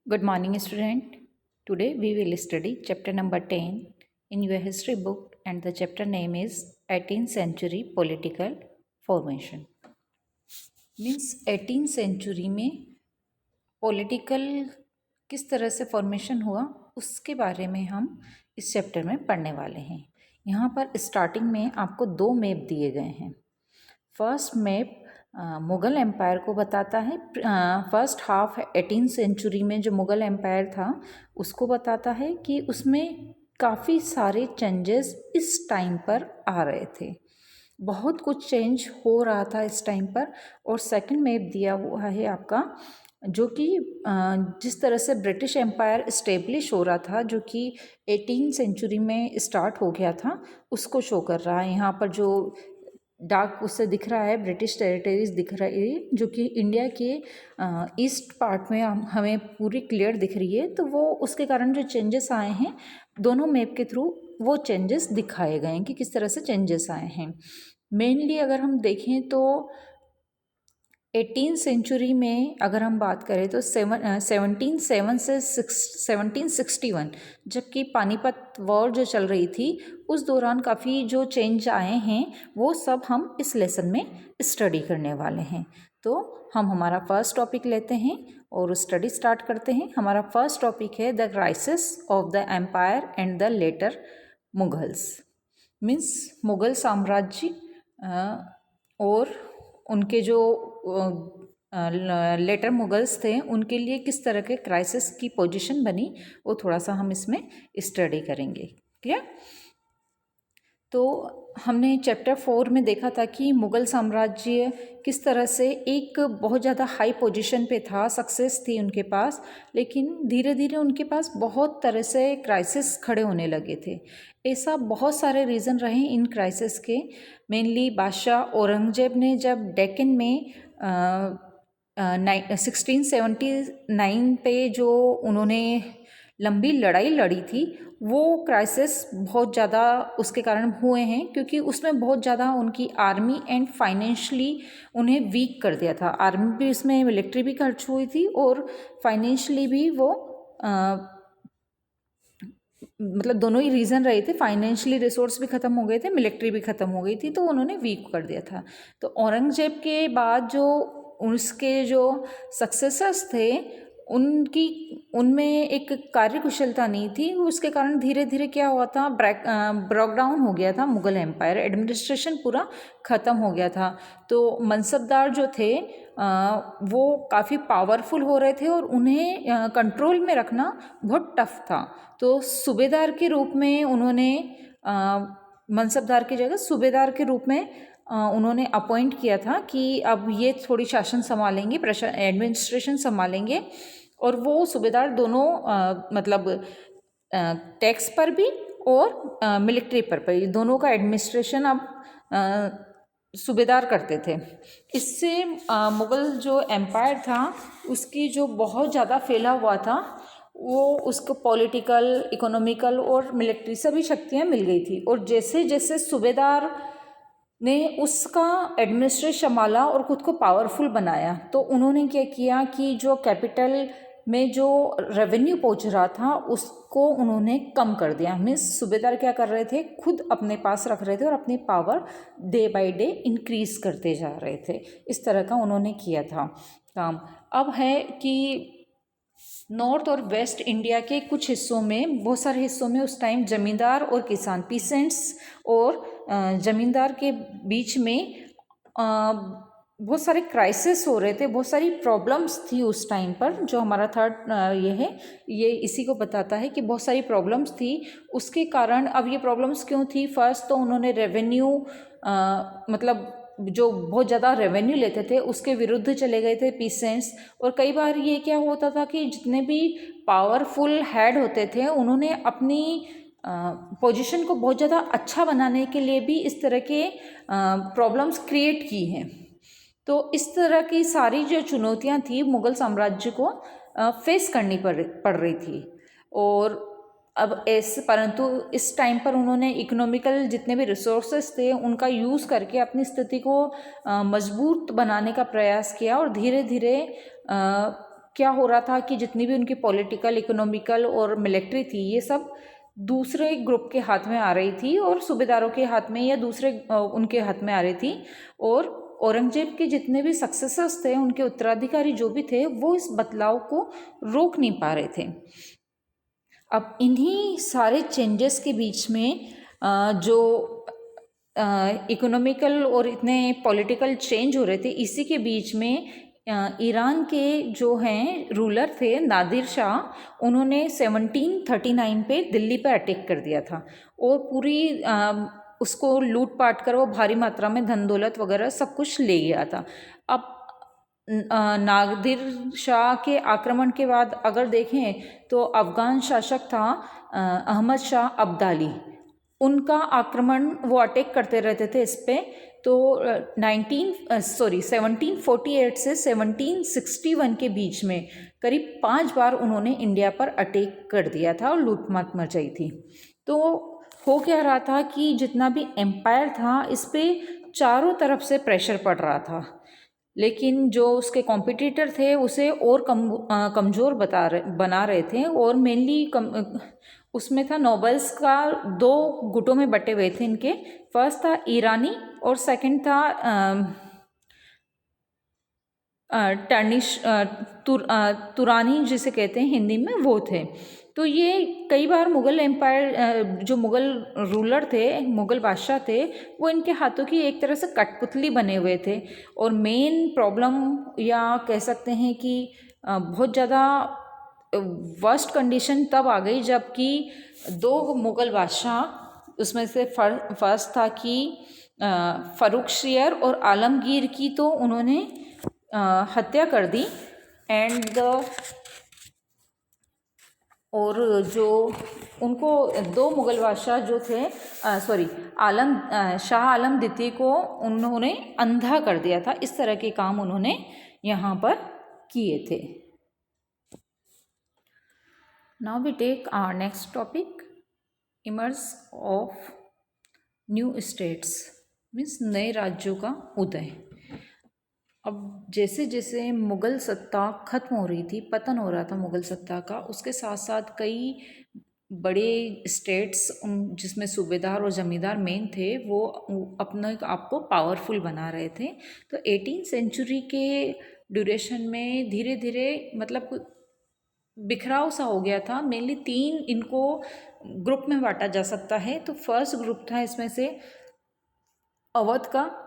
Good morning, student. Today we will study chapter number 10 in your history book, and the chapter name is 18th Century Political Formation. Means 18th century में political किस तरह से formation हुआ उसके बारे में हम इस चैप्टर में पढ़ने वाले हैं। यहाँ पर स्टार्टिंग में आपको दो मैप दिए गए हैं। फर्स्ट मैप मुग़ल एम्पायर को बताता है। फर्स्ट हाफ 18th सेंचुरी में जो मुग़ल एम्पायर था उसको बताता है कि उसमें काफ़ी सारे चेंजेस इस टाइम पर आ रहे थे, बहुत कुछ चेंज हो रहा था इस टाइम पर। और सेकंड मैप दिया हुआ है आपका, जो कि जिस तरह से ब्रिटिश एम्पायर इस्टेब्लिश हो रहा था, जो कि 18th सेंचुरी में स्टार्ट हो गया था, उसको शो कर रहा है। यहाँ पर जो डार्क उससे दिख रहा है ब्रिटिश टेरिटरीज दिख रही है, जो कि इंडिया के ईस्ट पार्ट में हमें पूरी क्लियर दिख रही है। तो वो उसके कारण जो चेंजेस आए हैं दोनों मैप के थ्रू वो चेंजेस दिखाए गए हैं कि किस तरह से चेंजेस आए हैं। मेनली अगर हम देखें तो 18th सेंचुरी में अगर हम बात करें तो 1707 से 1761, जबकि पानीपत वॉर जो चल रही थी उस दौरान काफ़ी जो चेंज आए हैं वो सब हम इस लेसन में स्टडी करने वाले हैं। तो हम हमारा फर्स्ट टॉपिक लेते हैं और स्टडी स्टार्ट करते हैं। हमारा फर्स्ट टॉपिक है the crisis of the empire and the later Mughals. Means Mughal साम्राज्य और उनके जो लेटर मुगल्स थे उनके लिए किस तरह के क्राइसिस की पोजीशन बनी, वो थोड़ा सा हम इसमें स्टडी करेंगे। क्लियर? तो हमने चैप्टर 4 में देखा था कि मुग़ल साम्राज्य किस तरह से एक बहुत ज़्यादा हाई पोजीशन पे था, सक्सेस थी उनके पास, लेकिन धीरे धीरे उनके पास बहुत तरह से क्राइसिस खड़े होने लगे थे। ऐसा बहुत सारे रीज़न रहे इन क्राइसिस के। मेनली बादशाह औरंगजेब ने जब डेक्कन में 1679 पे जो उन्होंने लंबी लड़ाई लड़ी थी, वो क्राइसिस बहुत ज़्यादा उसके कारण हुए हैं, क्योंकि उसमें बहुत ज़्यादा उनकी आर्मी एंड फाइनेंशली उन्हें वीक कर दिया था। आर्मी भी उसमें, मिलिट्री भी खर्च हुई थी और फाइनेंशली भी वो मतलब दोनों ही रीज़न रहे थे। फाइनेंशियली रिसोर्स भी ख़त्म हो गए थे, मिलिट्री भी ख़त्म हो गई थी, तो उन्होंने वीक कर दिया था। तो औरंगजेब के बाद जो उसके जो सक्सेसर्स थे उनमें एक कार्यकुशलता नहीं थी। उसके कारण धीरे धीरे क्या हुआ था, ब्रेक डाउन हो गया था मुग़ल एम्पायर, एडमिनिस्ट्रेशन पूरा ख़त्म हो गया था। तो मनसबदार जो थे वो काफ़ी पावरफुल हो रहे थे और उन्हें कंट्रोल में रखना बहुत टफ था। तो सूबेदार के रूप में उन्होंने मनसबदार की जगह सूबेदार के रूप में उन्होंने अपॉइंट किया था कि अब ये थोड़ी शासन संभालेंगे, एडमिनिस्ट्रेशन संभालेंगे। और वो सूबेदार दोनों मतलब टैक्स पर भी और मिलिट्री पर भी दोनों का एडमिनिस्ट्रेशन अब सूबेदार करते थे। इससे मुग़ल जो एम्पायर था उसकी जो बहुत ज़्यादा फैला हुआ था, वो उसको पॉलिटिकल, इकोनॉमिकल और मिलिट्री सभी शक्तियाँ मिल गई थी। और जैसे जैसे सूबेदार ने उसका एडमिनिस्ट्रेशन संभाला और खुद को पावरफुल बनाया, तो उन्होंने क्या किया कि जो कैपिटल में जो रेवेन्यू पहुंच रहा था उसको उन्होंने कम कर दिया। मीन्स सूबेदार क्या कर रहे थे, खुद अपने पास रख रहे थे और अपनी power day by day increase करते जा रहे थे। इस तरह का उन्होंने किया था काम। अब है कि नॉर्थ और वेस्ट इंडिया के कुछ हिस्सों में, बहुत सारे हिस्सों में उस टाइम ज़मींदार और किसान, पीसेंट्स और ज़मींदार के बीच में बहुत सारे क्राइसिस हो रहे थे, बहुत सारी प्रॉब्लम्स थी उस टाइम पर। जो हमारा थर्ड ये है, ये इसी को बताता है कि बहुत सारी प्रॉब्लम्स थी। उसके कारण अब ये प्रॉब्लम्स क्यों थी, फर्स्ट तो उन्होंने रेवेन्यू मतलब जो बहुत ज़्यादा रेवेन्यू लेते थे उसके विरुद्ध चले गए थे पीसेंट्स। और कई बार ये क्या होता था कि जितने भी पावरफुल हेड होते थे उन्होंने अपनी पोजीशन को बहुत ज़्यादा अच्छा बनाने के लिए भी इस तरह के प्रॉब्लम्स क्रिएट की हैं। तो इस तरह की सारी जो चुनौतियां थी मुग़ल साम्राज्य को फेस करनी पड़ रही थी। और अब ऐसे, परंतु इस टाइम पर उन्होंने इकोनॉमिकल जितने भी रिसोर्सेस थे उनका यूज़ करके अपनी स्थिति को मजबूत बनाने का प्रयास किया और धीरे धीरे क्या हो रहा था कि जितनी भी उनकी पॉलिटिकल, इकोनॉमिकल और मिलिट्री थी, ये सब दूसरे ग्रुप के हाथ में आ रही थी और सूबेदारों के हाथ में या दूसरे उनके हाथ में आ रही थी। और औरंगजेब के जितने भी सक्सेसर्स थे, उनके उत्तराधिकारी जो भी थे, वो इस बदलाव को रोक नहीं पा रहे थे। अब इन्हीं सारे चेंजेस के बीच में जो इकोनॉमिकल और इतने पॉलिटिकल चेंज हो रहे थे, इसी के बीच में ईरान के जो हैं रूलर थे नादिर शाह, उन्होंने 1739 पे दिल्ली पर अटैक कर दिया था और पूरी उसको लूट पाट कर वो भारी मात्रा में धन दौलत वगैरह सब कुछ ले गया था। अब नादिर शाह के आक्रमण के बाद अगर देखें तो अफ़गान शासक था अहमद शाह अब्दाली, उनका आक्रमण, वो अटैक करते रहते थे इस पर। तो 1748 से 1761 के बीच में करीब 5 बार उन्होंने इंडिया पर अटैक कर दिया था और लूटमार मचाई थी। तो हो क्या रहा था कि जितना भी एम्पायर था, इस पर चारों तरफ से प्रेशर पड़ रहा था, लेकिन जो उसके कॉम्पिटिटर थे उसे और कमज़ोर बना रहे थे। और मेनली उसमें था नोबल्स का 2 गुटों में बटे हुए थे इनके। फर्स्ट था ईरानी और सेकंड था तुरानी जिसे कहते हैं हिंदी में, वो थे। तो ये कई बार मुग़ल एम्पायर, जो मुग़ल रूलर थे, मुग़ल बादशाह थे, वो इनके हाथों की एक तरह से कठपुतली बने हुए थे। और मेन प्रॉब्लम या कह सकते हैं कि बहुत ज़्यादा वर्स्ट कंडीशन तब आ गई जबकि 2 मुग़ल बादशाह, उसमें से फर्स्ट था कि फ़र्रुखशियर और आलमगीर की तो उन्होंने हत्या कर दी। एंड और जो उनको 2 मुग़ल बादशाह जो थे, शाह आलम द्वितीय को उन्होंने अंधा कर दिया था। इस तरह के काम उन्होंने यहाँ पर किए थे। Now we take our next topic, emerge of new states, means नए राज्यों का उदय। अब जैसे जैसे मुग़ल सत्ता ख़त्म हो रही थी, पतन हो रहा था मुग़ल सत्ता का, उसके साथ साथ कई बड़े स्टेट्स जिसमें सूबेदार और ज़मींदार मेन थे, वो अपने आप को पावरफुल बना रहे थे। तो 18th सेंचुरी के ड्यूरेशन में धीरे धीरे मतलब बिखराव सा हो गया था। मेनली 3 इनको ग्रुप में बांटा जा सकता है। तो फर्स्ट ग्रुप था इसमें से अवध का,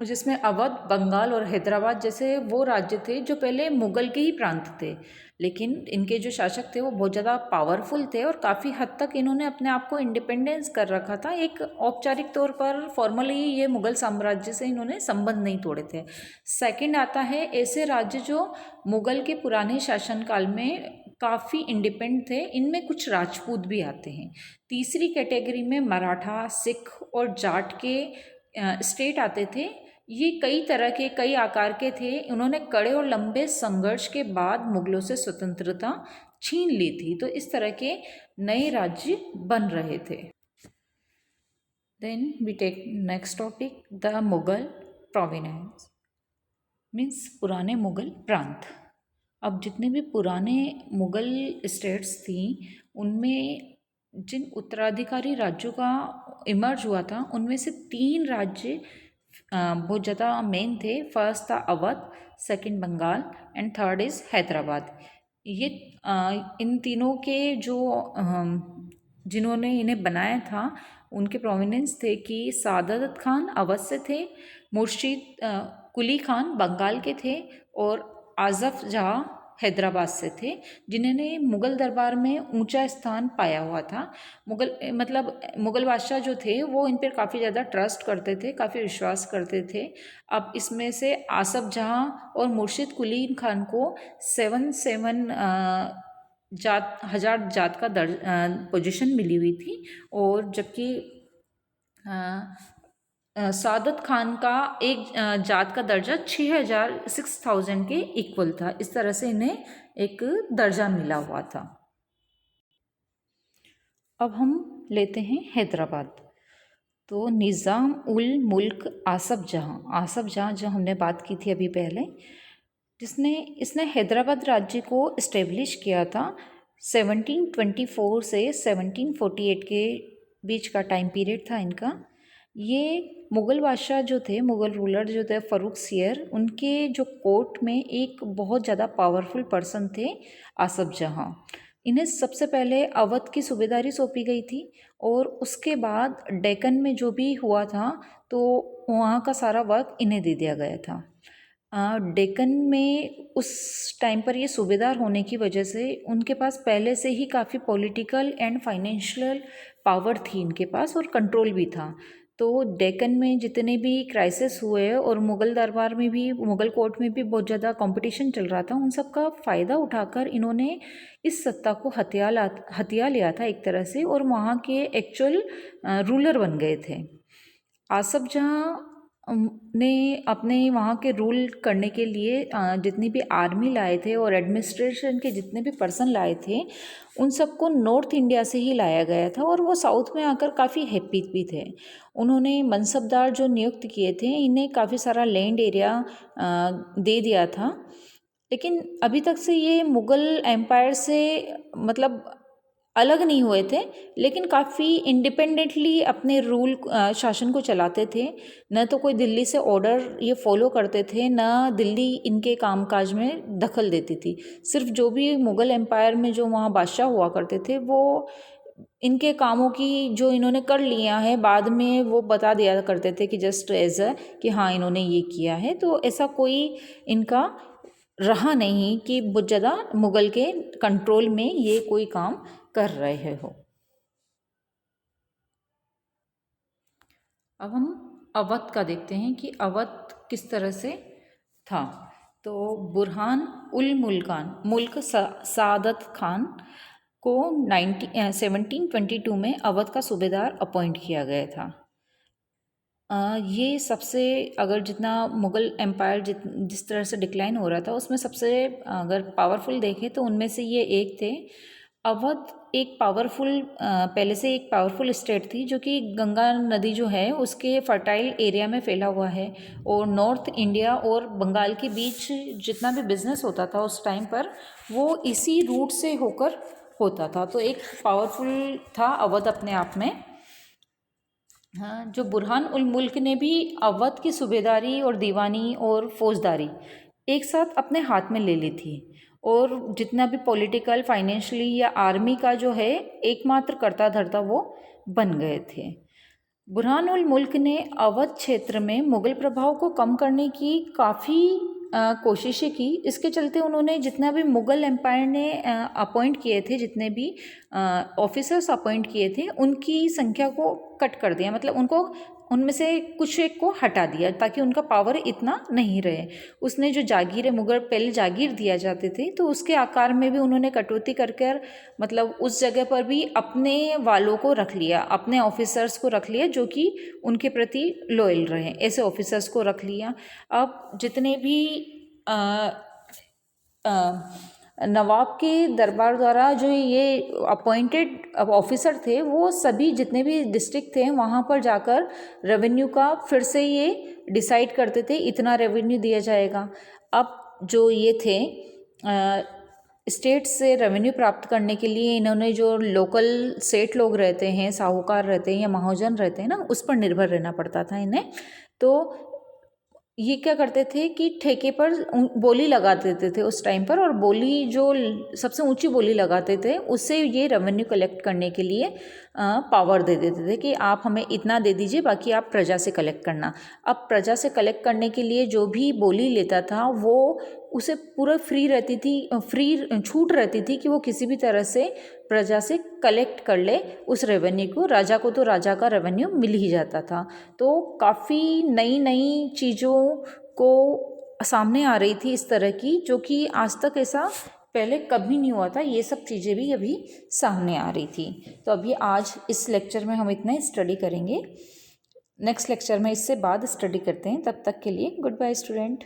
जिसमें अवध, बंगाल और हैदराबाद जैसे वो राज्य थे जो पहले मुग़ल के ही प्रांत थे, लेकिन इनके जो शासक थे वो बहुत ज़्यादा पावरफुल थे और काफ़ी हद तक इन्होंने अपने आप को इंडिपेंडेंस कर रखा था। एक औपचारिक तौर पर फॉर्मली ये मुग़ल साम्राज्य से इन्होंने संबंध नहीं तोड़े थे। सेकंड आता है ऐसे राज्य जो मुग़ल के पुराने शासनकाल में काफ़ी इंडिपेंडेंट थे, इनमें कुछ राजपूत भी आते हैं। तीसरी कैटेगरी में मराठा, सिख और जाट के स्टेट आते थे। ये कई तरह के, कई आकार के थे। उन्होंने कड़े और लंबे संघर्ष के बाद मुग़लों से स्वतंत्रता छीन ली थी। तो इस तरह के नए राज्य बन रहे थे। Then we take next topic, the Mughal provinces, means पुराने मुग़ल प्रांत। अब जितने भी पुराने मुग़ल स्टेट्स थी, उनमें जिन उत्तराधिकारी राज्यों का इमर्ज हुआ था, उनमें से 3 राज्य बहुत ज़्यादा मेन थे। फर्स्ट था Awadh, second Bengal and third is Hyderabad. ये इन तीनों के जो जिन्होंने इन्हें बनाया था, उनके प्रोमिनेंस थे कि सादत खान अवध से थे, मुर्शीद कुली खान बंगाल के थे और आज़फ जहाँ हैदराबाद से थे, जिन्होंने मुग़ल दरबार में ऊंचा स्थान पाया हुआ था। मुग़ल बादशाह जो थे वो इन पर काफ़ी ज़्यादा ट्रस्ट करते थे, काफ़ी विश्वास करते थे। अब इसमें से आसफ जहाँ और मुर्शीद कुली खान को 7 हजार जात का पोजीशन मिली हुई थी, और जबकि सादत खान का एक जात का दर्जा 6,000 के इक्वल था। इस तरह से इन्हें एक दर्जा मिला हुआ था। अब हम लेते हैं हैदराबाद। तो निज़ाम उल मुल्क आसफ जहाँ जो हमने बात की थी अभी पहले, इसने हैदराबाद राज्य को इस्टेब्लिश किया था 1724 से 1748 के बीच का टाइम पीरियड था इनका। ये मुग़ल बादशाह जो थे, मुग़ल रूलर जो थे फ़ारूक सियर, उनके जो कोर्ट में एक बहुत ज़्यादा पावरफुल पर्सन थे आसफ़ जहाँ। इन्हें सबसे पहले अवध की सूबेदारी सौंपी गई थी और उसके बाद डेक्कन में जो भी हुआ था तो वहाँ का सारा वर्क इन्हें दे दिया गया था। डेक्कन में उस टाइम पर ये सूबेदार होने की वजह से उनके पास पहले से ही काफ़ी पॉलिटिकल एंड फाइनेंशियल पावर थी इनके पास और कंट्रोल भी था। तो डेक्कन में जितने भी क्राइसिस हुए और मुग़ल दरबार में भी, मुग़ल कोर्ट में भी बहुत ज़्यादा कंपटीशन चल रहा था, उन सब का फ़ायदा उठाकर इन्होंने इस सत्ता को हथिया लिया था एक तरह से और वहाँ के एक्चुअल रूलर बन गए थे। आसफ़ जहाँ ने अपने वहाँ के रूल करने के लिए जितनी भी आर्मी लाए थे और एडमिनिस्ट्रेशन के जितने भी पर्सन लाए थे, उन सबको नॉर्थ इंडिया से ही लाया गया था और वो साउथ में आकर काफ़ी हैप्पी भी थे। उन्होंने मनसबदार जो नियुक्त किए थे, इन्हें काफ़ी सारा लैंड एरिया दे दिया था। लेकिन अभी तक से ये मुग़ल एम्पायर से मतलब अलग नहीं हुए थे, लेकिन काफ़ी इंडिपेंडेंटली अपने रूल शासन को चलाते थे। न तो कोई दिल्ली से ऑर्डर ये फॉलो करते थे, न दिल्ली इनके कामकाज में दखल देती थी। सिर्फ जो भी मुग़ल एम्पायर में जो वहाँ बादशाह हुआ करते थे, वो इनके कामों की जो इन्होंने कर लिया है बाद में वो बता दिया करते थे कि जस्ट एज अ कि हाँ इन्होंने ये किया है। तो ऐसा कोई इनका रहा नहीं कि बहुत ज़्यादा मुग़ल के कंट्रोल में ये कोई काम कर रहे हो। अब हम अवध का देखते हैं कि अवध किस तरह से था। तो बुरहान उल मुल्क सादत खान को 1722 में अवध का सूबेदार अपॉइंट किया गया था। ये सबसे, अगर जितना मुग़ल एम्पायर जिस तरह से डिक्लाइन हो रहा था उसमें सबसे अगर पावरफुल देखें तो उनमें से ये एक थे। अवध एक पावरफुल पहले से एक पावरफुल स्टेट थी जो कि गंगा नदी जो है उसके फर्टाइल एरिया में फैला हुआ है और नॉर्थ इंडिया और बंगाल के बीच जितना भी बिजनेस होता था उस टाइम पर वो इसी रूट से होकर होता था। तो एक पावरफुल था अवध अपने आप में। हाँ, जो बुरहान उल मुल्क ने भी अवध की सूबेदारी और दीवानी और फौजदारी एक साथ अपने हाथ में ले ली थी और जितना भी पॉलिटिकल, फाइनेंशियली या आर्मी का जो है एकमात्र कर्ता धर्ता वो बन गए थे। बुरहान उल मुल्क ने अवध क्षेत्र में मुग़ल प्रभाव को कम करने की काफ़ी कोशिशें की। इसके चलते उन्होंने जितना भी मुग़ल एम्पायर ने अपॉइंट किए थे, जितने भी ऑफिसर्स अपॉइंट किए थे, उनकी संख्या को कट कर दिया, मतलब उनको उनमें से कुछ एक को हटा दिया ताकि उनका पावर इतना नहीं रहे। उसने जो जागीर मुग़ल पहले जागीर दिया जाते थे तो उसके आकार में भी उन्होंने कटौती कर मतलब उस जगह पर भी अपने वालों को रख लिया, अपने ऑफिसर्स को रख लिया जो कि उनके प्रति लॉयल रहे, ऐसे ऑफिसर्स को रख लिया। अब जितने भी नवाब के दरबार द्वारा जो ये अपॉइंटेड ऑफिसर थे वो सभी जितने भी डिस्ट्रिक्ट थे वहाँ पर जाकर रेवेन्यू का फिर से ये डिसाइड करते थे, इतना रेवेन्यू दिया जाएगा। अब जो ये थे स्टेट से रेवेन्यू प्राप्त करने के लिए इन्होंने जो लोकल सेठ लोग रहते हैं, साहूकार रहते हैं या महाजन रहते हैं ना, उस पर निर्भर रहना पड़ता था इन्हें। तो ये क्या करते थे कि ठेके पर बोली लगा देते थे उस टाइम पर, और बोली जो सबसे ऊंची बोली लगाते थे उससे ये रेवेन्यू कलेक्ट करने के लिए पावर दे देते थे कि आप हमें इतना दे दीजिए, बाकी आप प्रजा से कलेक्ट करना। अब प्रजा से कलेक्ट करने के लिए जो भी बोली लेता था वो उसे पूरा फ्री रहती थी, छूट रहती थी कि वो किसी भी तरह से प्रजा से कलेक्ट कर ले उस रेवेन्यू को। राजा को तो राजा का रेवेन्यू मिल ही जाता था। तो काफ़ी नई नई चीज़ों को सामने आ रही थी इस तरह की, जो कि आज तक ऐसा पहले कभी नहीं हुआ था। ये सब चीज़ें भी अभी सामने आ रही थी। तो अभी आज इस लेक्चर में हम इतना ही स्टडी करेंगे। नेक्स्ट लेक्चर में इससे बाद स्टडी करते हैं। तब तक के लिए गुड बाय स्टूडेंट।